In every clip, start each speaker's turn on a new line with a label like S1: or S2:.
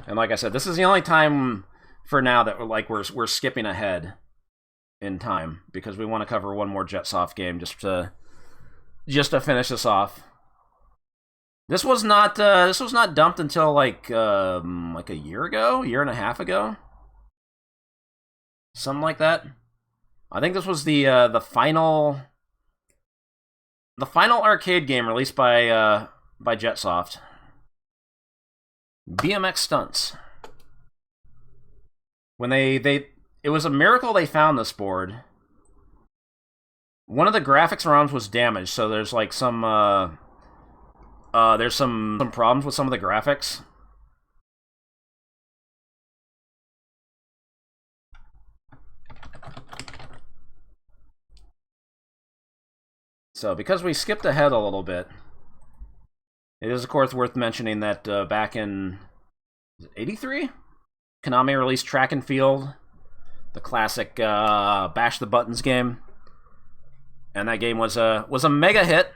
S1: And like I said, this is the only time for now that we're skipping ahead in time because we want to cover one more Jetsoft game just to finish this off. This was not dumped until like a year and a half ago, something like that. I think this was the final arcade game released by Jetsoft. BMX Stunts. When it was a miracle they found this board. One of the graphics ROMs was damaged, so there's like some problems with some of the graphics. So because we skipped ahead a little bit, it is of course worth mentioning that back in '83, Konami released Track and Field, the classic bash the buttons game, and that game was a mega hit,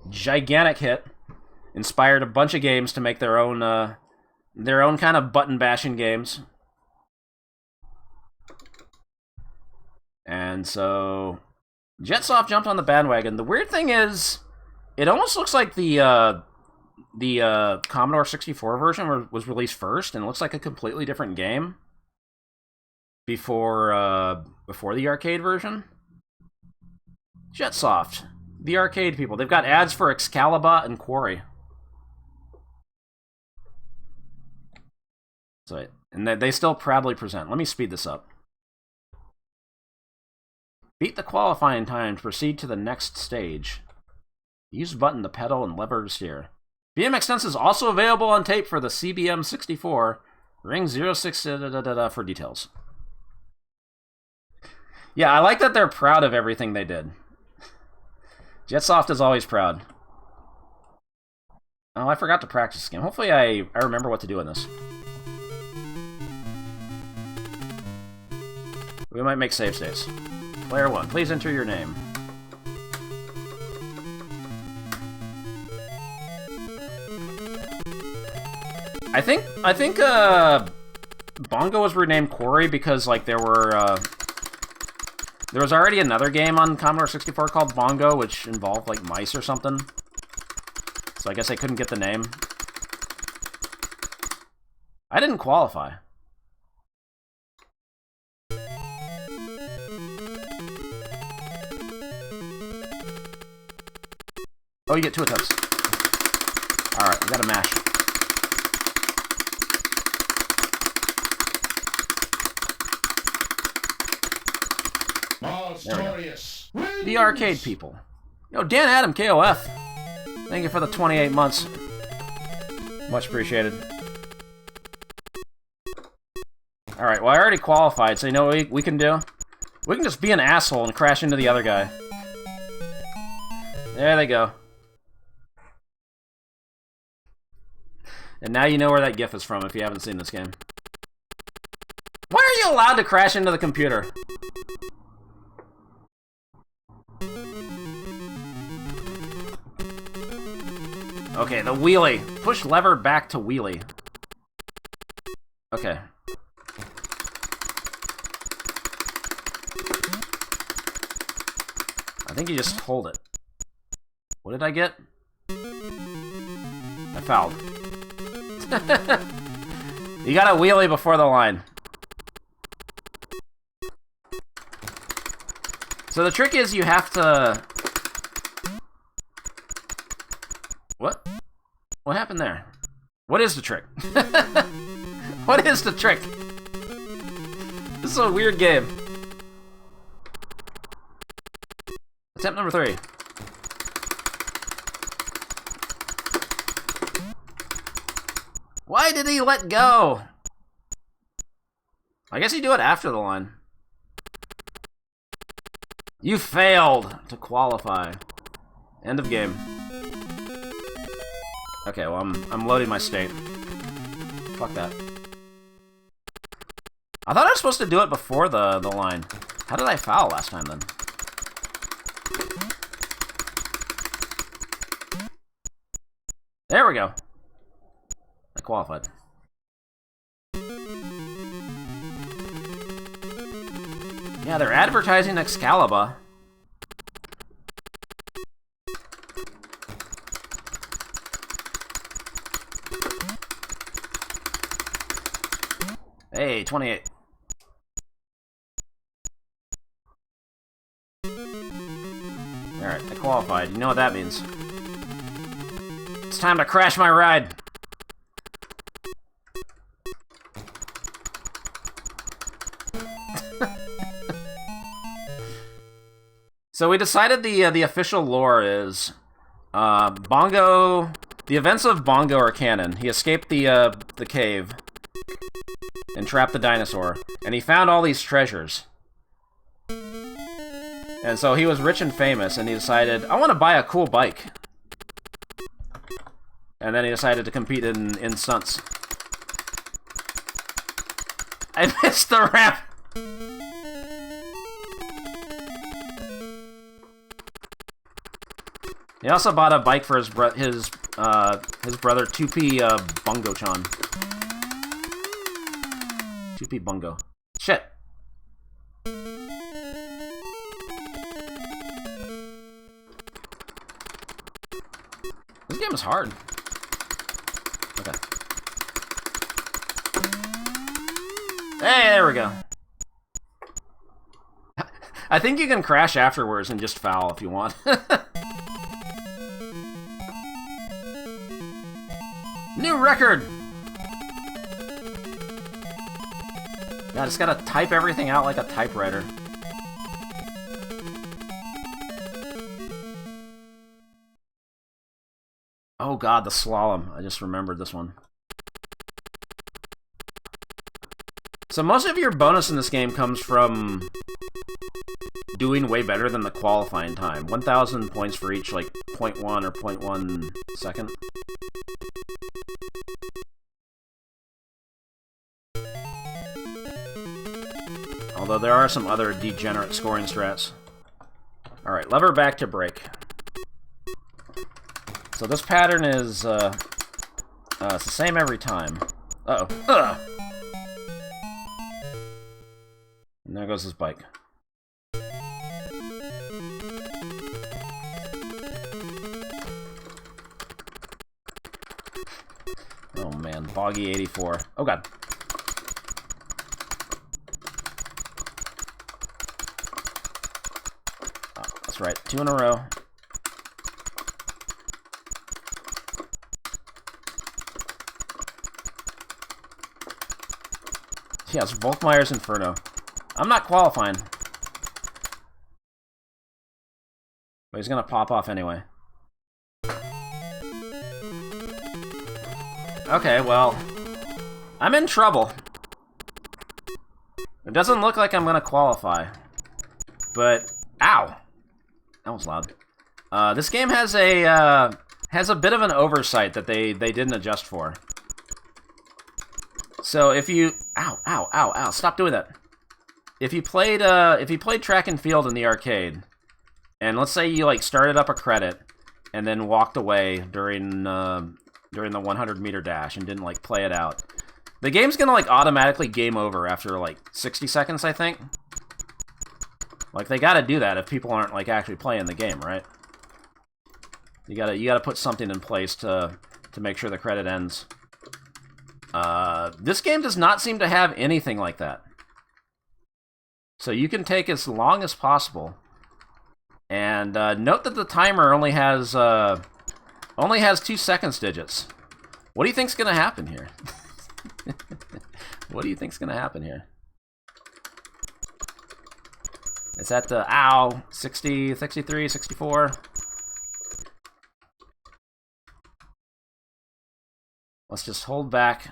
S1: gigantic hit, inspired a bunch of games to make their own kind of button bashing games, and so Jetsoft jumped on the bandwagon. The weird thing is, it almost looks like the Commodore 64 version was released first, and it looks like a completely different game before the arcade version. Jetsoft, the arcade people. They've got ads for Excalibur and Quarry. So, and they still proudly present. Let me speed this up. Beat the qualifying time to proceed to the next stage. Use button to pedal and lever to steer. BMX Stunts is also available on tape for the CBM 64. Ring 06 for details. Yeah, I like that they're proud of everything they did. Jetsoft is always proud. Oh, I forgot to practice this game. Hopefully I remember what to do in this. We might make save states. Player 1, please enter your name. I think Bongo was renamed Quarry because like there was already another game on Commodore 64 called Bongo, which involved like mice or something. So I guess I couldn't get the name. I didn't qualify. Oh, you get 2 attempts. Alright, we gotta mash. There we go. The arcade people. Yo, Dan Adam, KOF. Thank you for the 28 months. Much appreciated. Alright, well I already qualified, so you know what we can do? We can just be an asshole and crash into the other guy. There they go. And now you know where that GIF is from if you haven't seen this game. Why are you allowed to crash into the computer? Okay, the wheelie. Push lever back to wheelie. Okay. I think you just hold it. What did I get? I fouled. You gotta wheelie before the line. So the trick is you have to... What? What happened there? What is the trick? What is the trick? This is a weird game. Attempt number 3. Why did he let go? I guess you do it after the line. You failed to qualify. End of game. Okay, well I'm loading my state. Fuck that. I thought I was supposed to do it before the line. How did I foul last time then? There we go. I qualified. Yeah, they're advertising Excalibur. Hey, 28. Alright, I qualified. You know what that means. It's time to crash my ride. So we decided the official lore is Bongo. The events of Bongo are canon. He escaped the cave and trapped the dinosaur, and he found all these treasures. And so he was rich and famous, and he decided, I want to buy a cool bike. And then he decided to compete in stunts. I missed the ramp! He also bought a bike for his brother 2P Bongo-chan. 2P Bongo. Shit! This game is hard. Okay. Hey, there we go. I think you can crash afterwards and just foul if you want. New record! Yeah, I just gotta type everything out like a typewriter. Oh god, the slalom. I just remembered this one. So most of your bonus in this game comes from doing way better than the qualifying time. 1,000 points for each, like, 0.1 or 0.1 second. Although there are some other degenerate scoring strats. Alright, lever back to brake. So this pattern is, it's the same every time. Uh-oh. Ugh! And there goes his bike. Oh man, Boggy 84. Oh god. Oh, that's right, 2 in a row. Yes, Volkmeyer's Inferno. I'm not qualifying. But he's gonna pop off anyway. Okay, well, I'm in trouble. It doesn't look like I'm gonna qualify. But, ow! That was loud. This game has a bit of an oversight that they didn't adjust for. So if you... Ow, ow, ow, ow, stop doing that. If you played track and field in the arcade, and let's say you, like, started up a credit, and then walked away during the 100-meter dash and didn't, like, play it out, the game's gonna, like, automatically game over after, like, 60 seconds, I think. Like, they gotta do that if people aren't, like, actually playing the game, right? You gotta put something in place to make sure the credit ends. This game does not seem to have anything like that. So you can take as long as possible. And note that the timer only has 2 seconds digits. What do you think's gonna happen here? What do you think's gonna happen here? It's at the, ow, 60, 63, 64. Let's just hold back.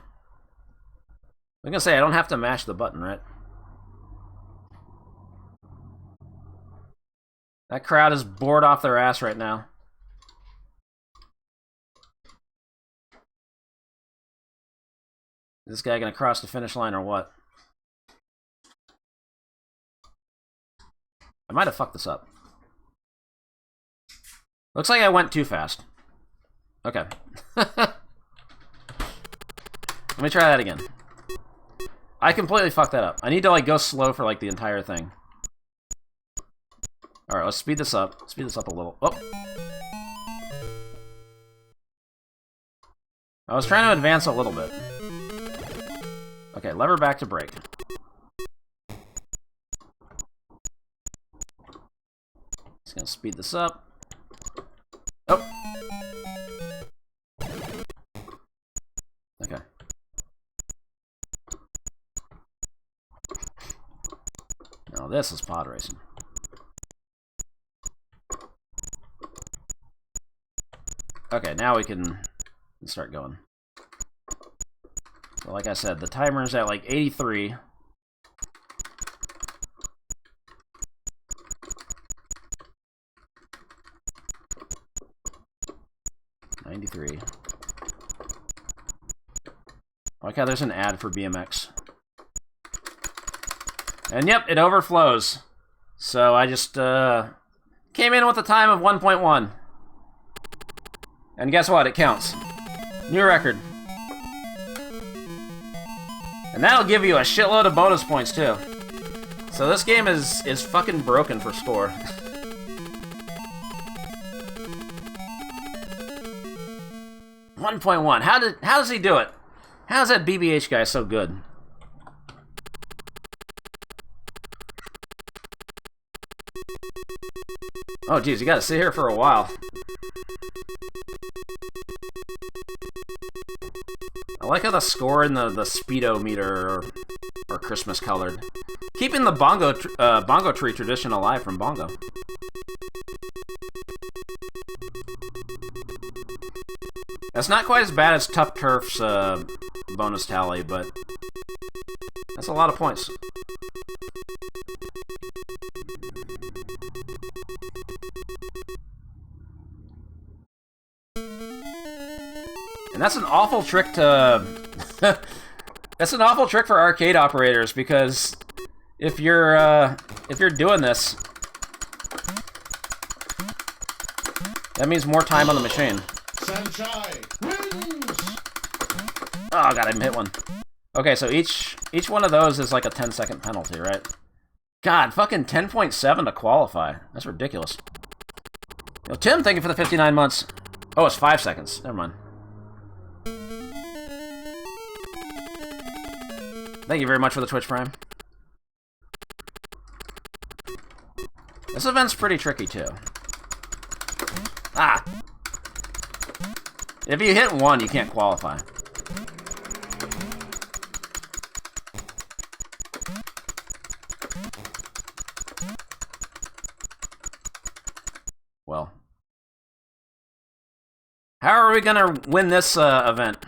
S1: I'm gonna say I don't have to mash the button, right? That crowd is bored off their ass right now. Is this guy gonna cross the finish line or what? I might have fucked this up. Looks like I went too fast. Okay. Let me try that again. I completely fucked that up. I need to, like, go slow for, like, the entire thing. Alright, let's speed this up. Speed this up a little. Oh! I was trying to advance a little bit. Okay, lever back to brake. Just gonna speed this up. Oh! Okay. Now this is pod racing. Okay, now we can start going. So like I said, the timer's at like 83. $93. Like how there's an ad for BMX. And yep, it overflows. So I just came in with a time of 1.1. And guess what? It counts. New record. And that'll give you a shitload of bonus points, too. So this game is fucking broken for score. $1.1. How does he do it? How's that BBH guy so good? Oh, geez, you gotta sit here for a while. I like how the score and the speedometer are Christmas colored. Keeping the bongo tree tradition alive from Bongo. That's not quite as bad as Tough Turf's bonus tally, but that's a lot of points. And that's an awful trick to... that's an awful trick for arcade operators, because if you're doing this, that means more time on the machine. Oh god, I hit one. Okay, so each one of those is like a 10-second penalty, right? God, fucking 10.7 to qualify. That's ridiculous. Yo, Tim, thank you for the 59 months. Oh, it's 5 seconds. Never mind. Thank you very much for the Twitch Prime. This event's pretty tricky, too. Ah! If you hit one, you can't qualify. Well. How are we gonna win this event?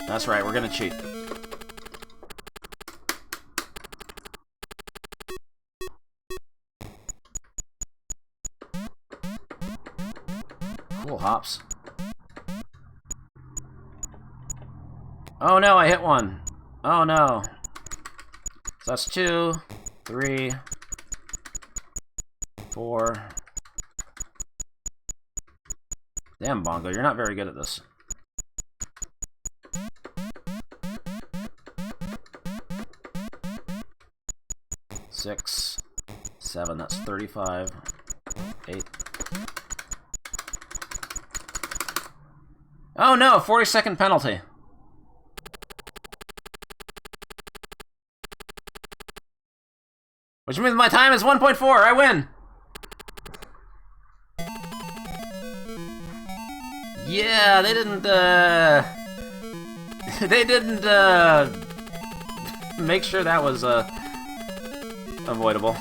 S1: That's right, we're gonna cheat. Cool hops. Oh no, I hit one. Oh no. So that's 2, 3, 4. Damn, Bongo, you're not very good at this. 6, 7, that's 35, 8. Oh no, 40-second penalty. Which means my time is 1.4, I win! Yeah, they didn't, they didn't, make sure that was, avoidable.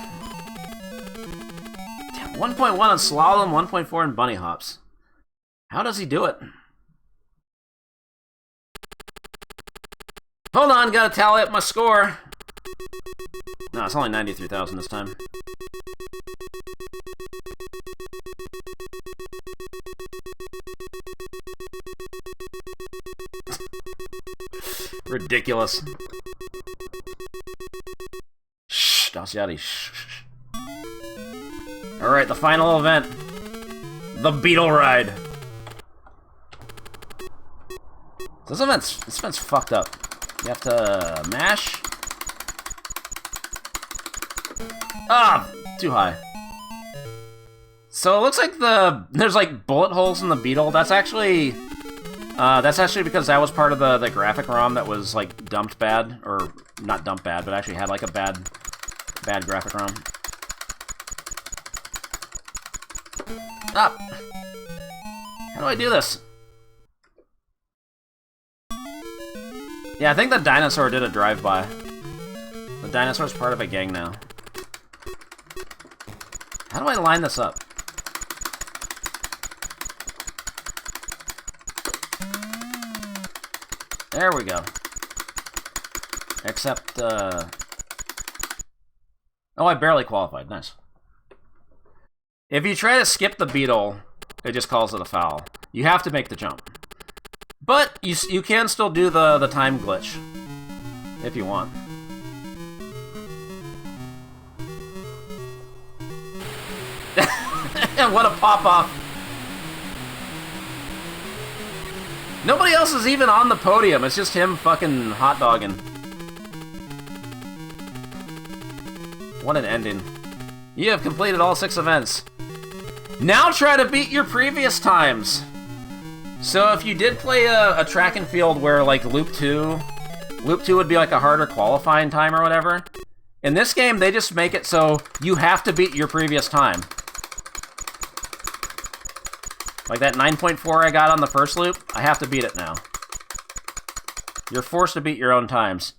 S1: Damn, 1.1 on slalom, 1.4 in bunny hops. How does he do it? Hold on, gotta tally up my score. No, it's only 93,000 this time. Ridiculous. Shh, Daciati, shh. Alright, the final event. The Beetle Ride. This event's fucked up. You have to mash Ah, too high. So it looks like there's like bullet holes in the beetle. That's actually because that was part of the graphic ROM that was like dumped bad, or not dumped bad, but actually had like a bad graphic ROM. Up. How do I do this? Yeah, I think the dinosaur did a drive-by. The dinosaur's part of a gang now. How do I line this up? There we go. Except, oh, I barely qualified. Nice. If you try to skip the beetle, it just calls it a foul. You have to make the jump. But you can still do the time glitch. If you want. And what a pop-off. Nobody else is even on the podium. It's just him fucking hot-dogging. What an ending. You have completed all 6 events. Now try to beat your previous times. So if you did play a track and field where, like, Loop 2 would be like a harder qualifying time or whatever, in this game, they just make it so you have to beat your previous time. Like that 9.4 I got on the first loop, I have to beat it now. You're forced to beat your own times.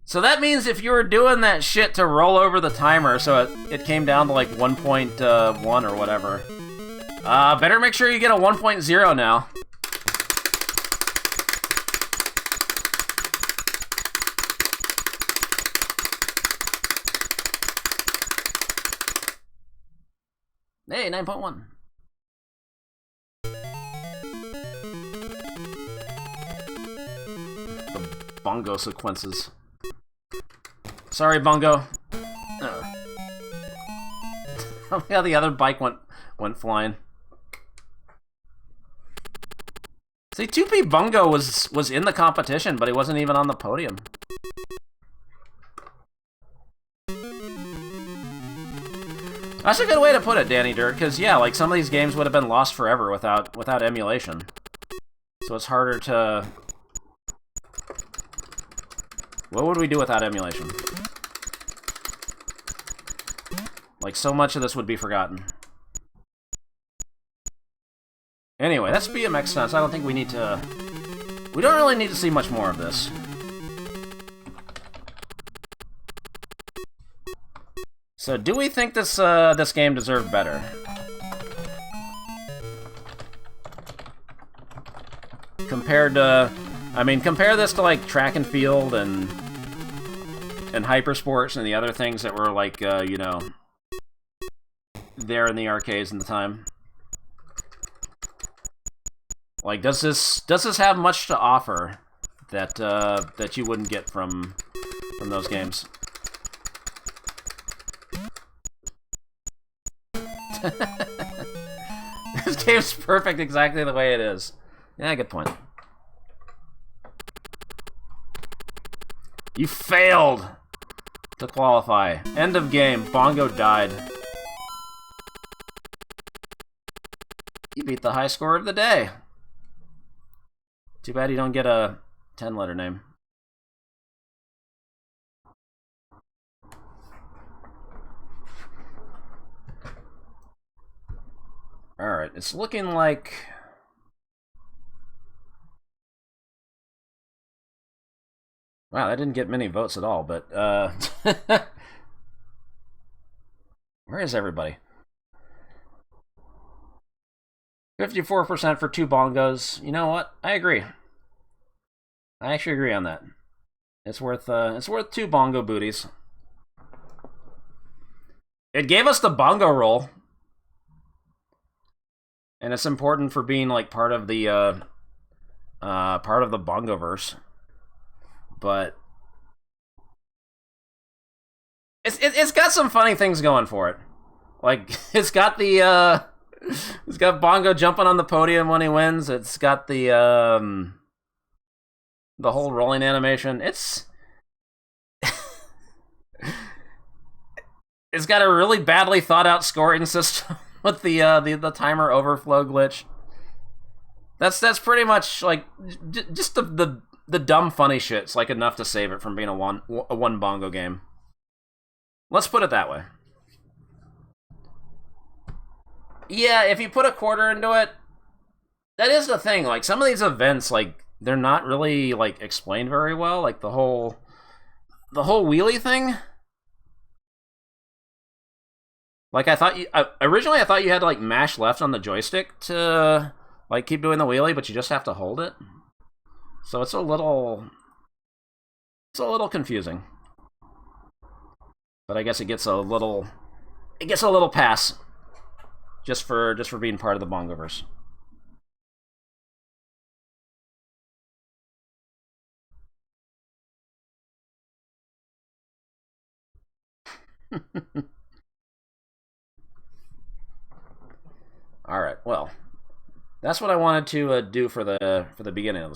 S1: So that means if you were doing that shit to roll over the timer so it came down to like 1.1 or whatever, better make sure you get a 1.0 now. Hey, 9.1. Bongo sequences. Sorry, Bongo. Yeah, the other bike went flying. See, 2P Bongo was in the competition, but he wasn't even on the podium. That's a good way to put it, Danny Dirt, because yeah, like some of these games would have been lost forever without emulation. So it's harder to... What would we do without emulation? Like, so much of this would be forgotten. Anyway, that's BMX Stunts. I don't think we need to... We don't really need to see much more of this. So, do we think this this game deserved better? Compared to... I mean, compare this to, like, track and field and hypersports and the other things that were, like, you know, there in the arcades in the time. Like, does this have much to offer that that you wouldn't get from those games? This game's perfect exactly the way it is. Yeah, good point. You failed to qualify. End of game. Bongo died. You beat the high score of the day. Too bad you don't get a 10-letter name. Alright, it's looking like... Wow, that didn't get many votes at all, but, where is everybody? 54% for 2 bongos. You know what? I agree. I actually agree on that. It's worth 2 bongo booties. It gave us the bongo roll. And it's important for being, like, part of the Bongoverse. But it's got some funny things going for it. Like, it's got the it's got Bongo jumping on the podium when he wins. It's got the whole rolling it's it's got a really badly thought out scoring system with the timer overflow glitch. That's pretty much like just the dumb funny shit's like enough to save it from being a one bongo game. Let's put it that way. Yeah, if you put a quarter into it, that is the thing. Like some of these events, like they're not really like explained very well. Like the whole wheelie thing. Like originally I thought you had to like mash left on the joystick to like keep doing the wheelie, but you just have to hold it. So it's a little confusing. But I guess it gets a little pass just for being part of the Bongoverse. All right. Well, that's what I wanted to do for the beginning of the